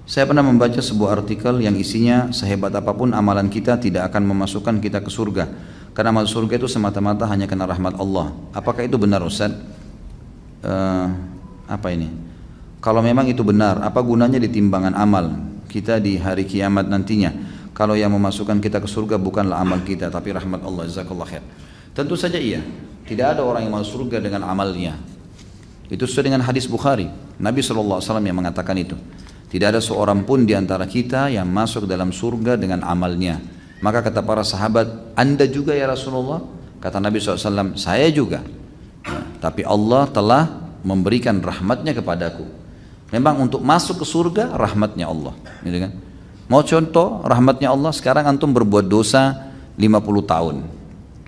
Saya pernah membaca sebuah artikel yang isinya sehebat apapun amalan kita tidak akan memasukkan kita ke surga. Karena masuk surga itu semata-mata hanya karena rahmat Allah. Apakah itu benar Ustaz? Apa ini? Kalau memang itu benar, apa gunanya di timbangan amal kita di hari kiamat nantinya? Kalau yang memasukkan kita ke surga bukanlah amal kita, tapi rahmat Allah. Jazakallah khair. Tentu saja iya. Tidak ada orang yang masuk surga dengan amalnya. Itu sesuai dengan hadis Bukhari. Nabi SAW yang mengatakan itu. Tidak ada seorang pun di antara kita yang masuk dalam surga dengan amalnya. Maka kata para sahabat, Anda juga ya Rasulullah? Kata Nabi SAW, saya juga. Ya, tapi Allah telah memberikan rahmatnya kepadaku. Memang untuk masuk ke surga, rahmatnya Allah. Gitu kan? Mau contoh rahmatnya Allah, sekarang antum berbuat dosa 50 tahun.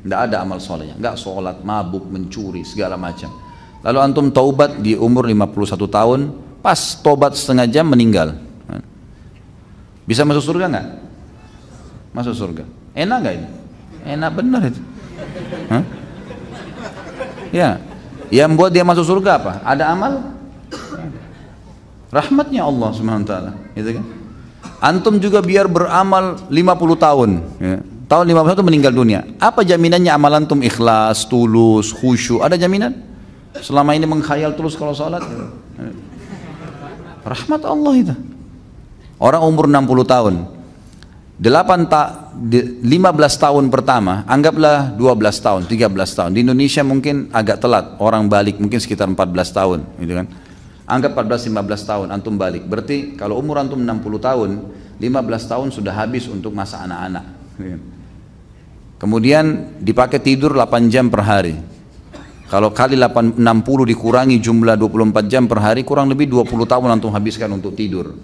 Tidak ada amal solehnya. Enggak sholat, mabuk, mencuri, segala macam. Lalu antum taubat di umur 51 tahun, pas tobat setengah jam meninggal. Bisa masuk surga nggak? Masuk surga. Enak nggak ini? Enak benar itu. Hah? Ya, yang buat dia masuk surga apa? Ada amal? Rahmatnya Allah Subhanahu wa taala, gitu kan? Antum juga biar beramal 50 tahun, ya. Tahun 51 meninggal dunia. Apa jaminannya amalan antum ikhlas, tulus, khusyuk? Ada jaminan? Selama ini mengkhayal terus kalau sholat, rahmat Allah itu. Orang umur 60 tahun, 15 tahun pertama, anggaplah 12 tahun, 13 tahun. Di Indonesia mungkin agak telat, orang balik mungkin sekitar 14 tahun, gitu kan? Anggap 14-15 tahun antum balik. Berarti kalau umur antum 60 tahun, 15 tahun sudah habis untuk masa anak-anak. Kemudian dipakai tidur 8 jam per hari. Kalau kali 60 dikurangi jumlah 24 jam per hari, kurang lebih 20 tahun antum habiskan untuk tidur.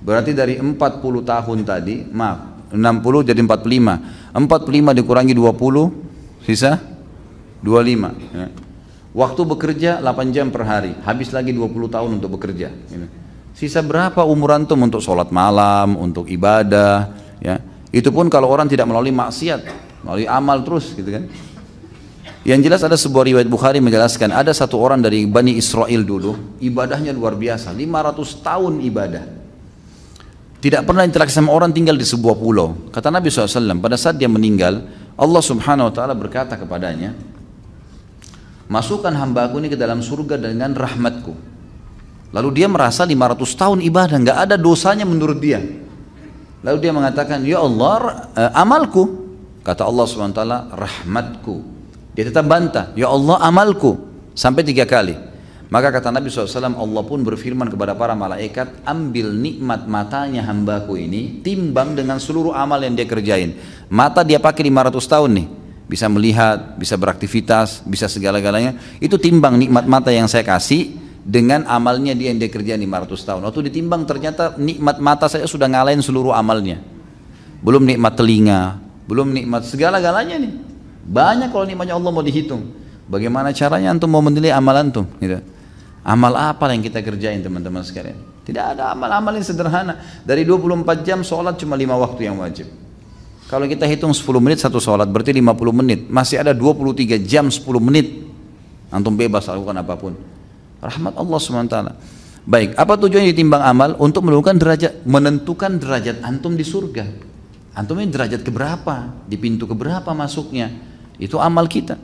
Berarti dari 40 tahun tadi, maaf, 60 jadi 45. 45 dikurangi 20, sisa 25. Waktu bekerja 8 jam per hari, habis lagi 20 tahun untuk bekerja. Sisa berapa umur antum untuk sholat malam, untuk ibadah, ya? Itu pun kalau orang tidak melalui maksiat, melalui amal terus, gitu kan? Yang jelas ada sebuah riwayat Bukhari menjelaskan ada satu orang dari Bani Israel dulu, ibadahnya luar biasa, 500 tahun ibadah. Tidak pernah interaksi sama orang, tinggal di sebuah pulau. Kata Nabi SAW, pada saat dia meninggal, Allah Subhanahu wa taala berkata kepadanya, masukkan hambaku ini ke dalam surga dengan rahmatku. Lalu dia merasa 500 tahun ibadah, nggak ada dosanya menurut dia. Lalu dia mengatakan, ya Allah, amalku. Kata Allah Subhanahu wa taala, rahmatku. Dia tetap bantah, ya Allah amalku, sampai 3 kali. Maka kata Nabi SAW, Allah pun berfirman kepada para malaikat, ambil nikmat matanya hambaku ini, timbang dengan seluruh amal yang dia kerjain. Mata dia pakai 500 tahun nih, bisa melihat, bisa beraktivitas, bisa segala-galanya. Itu timbang nikmat mata yang saya kasih dengan amalnya dia yang dia kerjain 500 tahun. Waktu ditimbang ternyata nikmat mata saya sudah ngalahin seluruh amalnya. Belum nikmat telinga, belum nikmat segala-galanya nih. Banyak kalau nikmatnya Allah mau dihitung. Bagaimana caranya antum mau menilai amal antum? Gitu. Amal apa yang kita kerjain teman-teman sekalian? Tidak ada amal-amal yang sederhana. Dari 24 jam sholat cuma 5 waktu yang wajib. Kalau kita hitung 10 menit satu sholat berarti 50 menit. Masih ada 23 jam 10 menit. Antum bebas lakukan apapun. Rahmat Allah SWT. Baik, apa tujuannya ditimbang amal? Untuk menentukan derajat antum di surga. Antum ini derajat keberapa? Di pintu keberapa masuknya? Itu amal kita.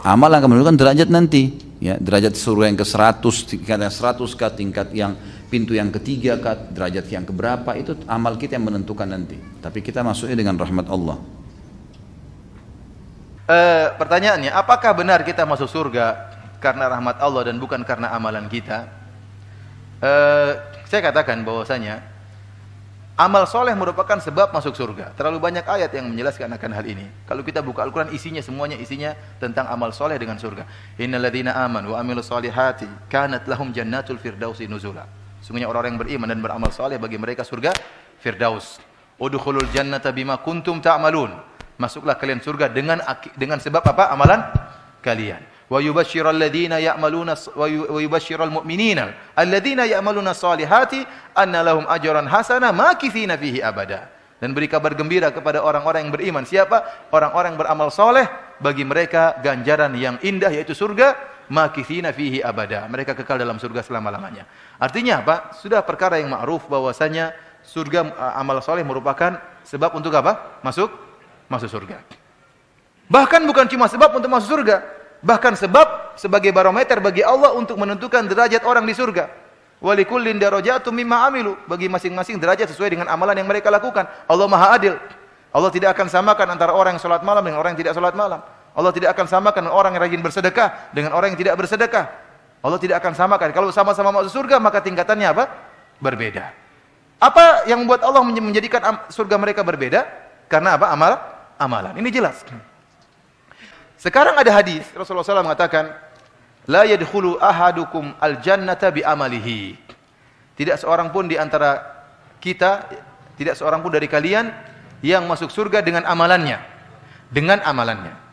Amal akan menentukan derajat nanti. Ya, derajat surga yang ke-100, tingkat yang 100 kah, tingkat yang pintu yang ketiga kah, derajat yang keberapa, itu amal kita yang menentukan nanti. Tapi kita masuknya dengan rahmat Allah. Pertanyaannya, apakah benar kita masuk surga karena rahmat Allah dan bukan karena amalan kita? Saya katakan bahwasanya amal soleh merupakan sebab masuk surga. Terlalu banyak ayat yang menjelaskan akan hal ini. Kalau kita buka Al-Quran, semuanya isinya tentang amal soleh dengan surga. Innal ladzina amanu wa amilus solihati kanat lahum jannatul firdausi nuzula. Sungguhnya orang-orang yang beriman dan beramal soleh bagi mereka surga Firdaus. Udkhulul jannata bima kuntum ta'malun. Masuklah kalian surga dengan sebab apa? Amalan kalian. Wa yubashshiral ladzina ya'maluna wa yubashshiral mu'minina alladzina ya'maluna shalihati anna lahum ajran hasana makithina fihi abada. Dan beri kabar gembira kepada orang-orang yang beriman. Siapa? Orang-orang yang beramal soleh, bagi mereka ganjaran yang indah yaitu surga, makithina fihi abada. Mereka kekal dalam surga selama-lamanya. Artinya apa? Sudah perkara yang ma'ruf bahwasanya surga, amal soleh merupakan sebab untuk apa? Masuk surga. Bahkan bukan cuma sebab untuk masuk surga, bahkan sebab sebagai barometer bagi Allah untuk menentukan derajat orang di surga. Walikullin darajatum mimma amilu. Bagi masing-masing derajat sesuai dengan amalan yang mereka lakukan. Allah Maha Adil. Allah tidak akan samakan antara orang yang salat malam dengan orang yang tidak salat malam. Allah tidak akan samakan orang yang rajin bersedekah dengan orang yang tidak bersedekah. Allah tidak akan samakan. Kalau sama-sama masuk surga, maka tingkatannya apa? Berbeda. Apa yang membuat Allah menjadikan surga mereka berbeda? Karena apa? Amalan. Ini jelas. Sekarang ada hadis, Rasulullah SAW mengatakan, la yadkhulu ahadukum al-jannata bi amalihi. Tidak seorang pun di antara kita, tidak seorang pun dari kalian yang masuk surga dengan amalannya. Dengan amalannya.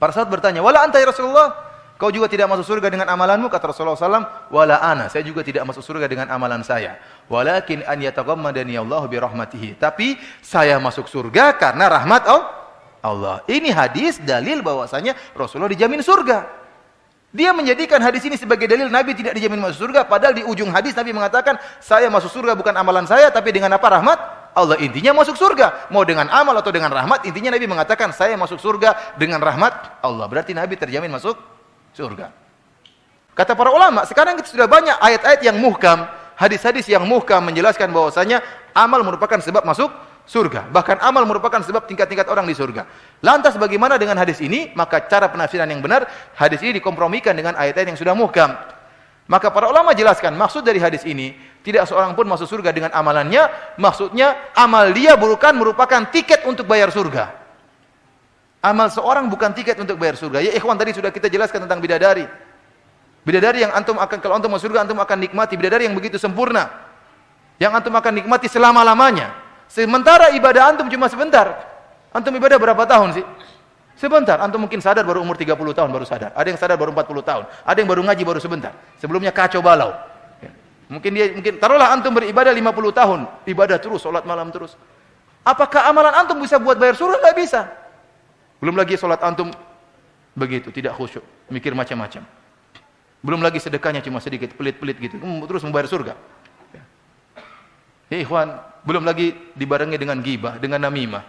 Para sahabat bertanya, wala anta ya Rasulullah, kau juga tidak masuk surga dengan amalanmu? Kata Rasulullah SAW, wala ana, saya juga tidak masuk surga dengan amalan saya. Walakin an yataghammadani Allah bi rahmatihi. Tapi saya masuk surga karena rahmat Allah. Ini hadis dalil bahwasanya Rasulullah dijamin surga. Dia menjadikan hadis ini sebagai dalil Nabi tidak dijamin masuk surga, padahal di ujung hadis Nabi mengatakan, saya masuk surga bukan amalan saya, tapi dengan apa? Rahmat Allah. Intinya masuk surga. Mau dengan amal atau dengan rahmat, intinya Nabi mengatakan, saya masuk surga dengan rahmat Allah. Berarti Nabi terjamin masuk surga. Kata para ulama, sekarang kita sudah banyak ayat-ayat yang muhkam, hadis-hadis yang muhkam menjelaskan bahwasanya amal merupakan sebab masuk surga. Bahkan amal merupakan sebab tingkat-tingkat orang di surga. Lantas bagaimana dengan hadis ini? Maka cara penafsiran yang benar, hadis ini dikompromikan dengan ayat-ayat yang sudah muhkam. Maka para ulama jelaskan, maksud dari hadis ini, tidak seorang pun masuk surga dengan amalannya, maksudnya amal dia bukan merupakan tiket untuk bayar surga. Amal seorang bukan tiket untuk bayar surga. Ya ikhwan, tadi sudah kita jelaskan tentang bidadari. Bidadari yang antum akan, kalau antum masuk surga, antum akan nikmati bidadari yang begitu sempurna. Yang antum akan nikmati selama-lamanya. Sementara ibadah antum cuma sebentar. Antum ibadah berapa tahun sih? Sebentar. Antum mungkin sadar baru umur 30 tahun baru sadar. Ada yang sadar baru 40 tahun. Ada yang baru ngaji baru sebentar. Sebelumnya kacau balau. Mungkin taruhlah antum beribadah 50 tahun, ibadah terus, salat malam terus. Apakah amalan antum bisa buat bayar surga? Enggak bisa. Belum lagi salat antum begitu, tidak khusyuk, mikir macam-macam. Belum lagi sedekahnya cuma sedikit, pelit-pelit gitu. Terus membayar surga. Ya ikhwan, belum lagi dibarengi dengan ghibah, dengan namimah.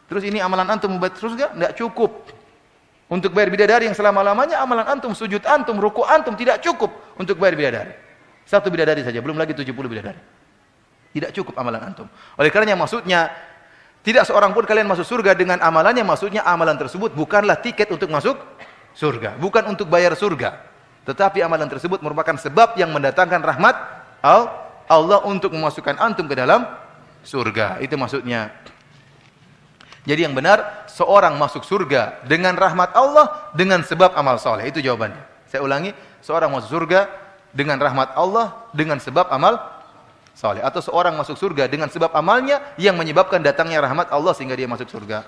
Terus ini amalan antum membayar surga? Enggak cukup. Untuk bayar bidadari yang selama-lamanya, amalan antum, sujud antum, ruku antum tidak cukup untuk bayar bidadari. Satu bidadari saja, belum lagi 70 bidadari. Tidak cukup amalan antum. Oleh karenanya maksudnya, tidak seorang pun kalian masuk surga dengan amalannya, maksudnya amalan tersebut bukanlah tiket untuk masuk surga. Bukan untuk bayar surga. Tetapi amalan tersebut merupakan sebab yang mendatangkan rahmat Allah untuk memasukkan antum ke dalam surga. Itu maksudnya. Jadi yang benar, seorang masuk surga dengan rahmat Allah, dengan sebab amal soleh. Itu jawabannya. Saya ulangi, seorang masuk surga dengan rahmat Allah, dengan sebab amal soleh. Atau seorang masuk surga dengan sebab amalnya yang menyebabkan datangnya rahmat Allah sehingga dia masuk surga.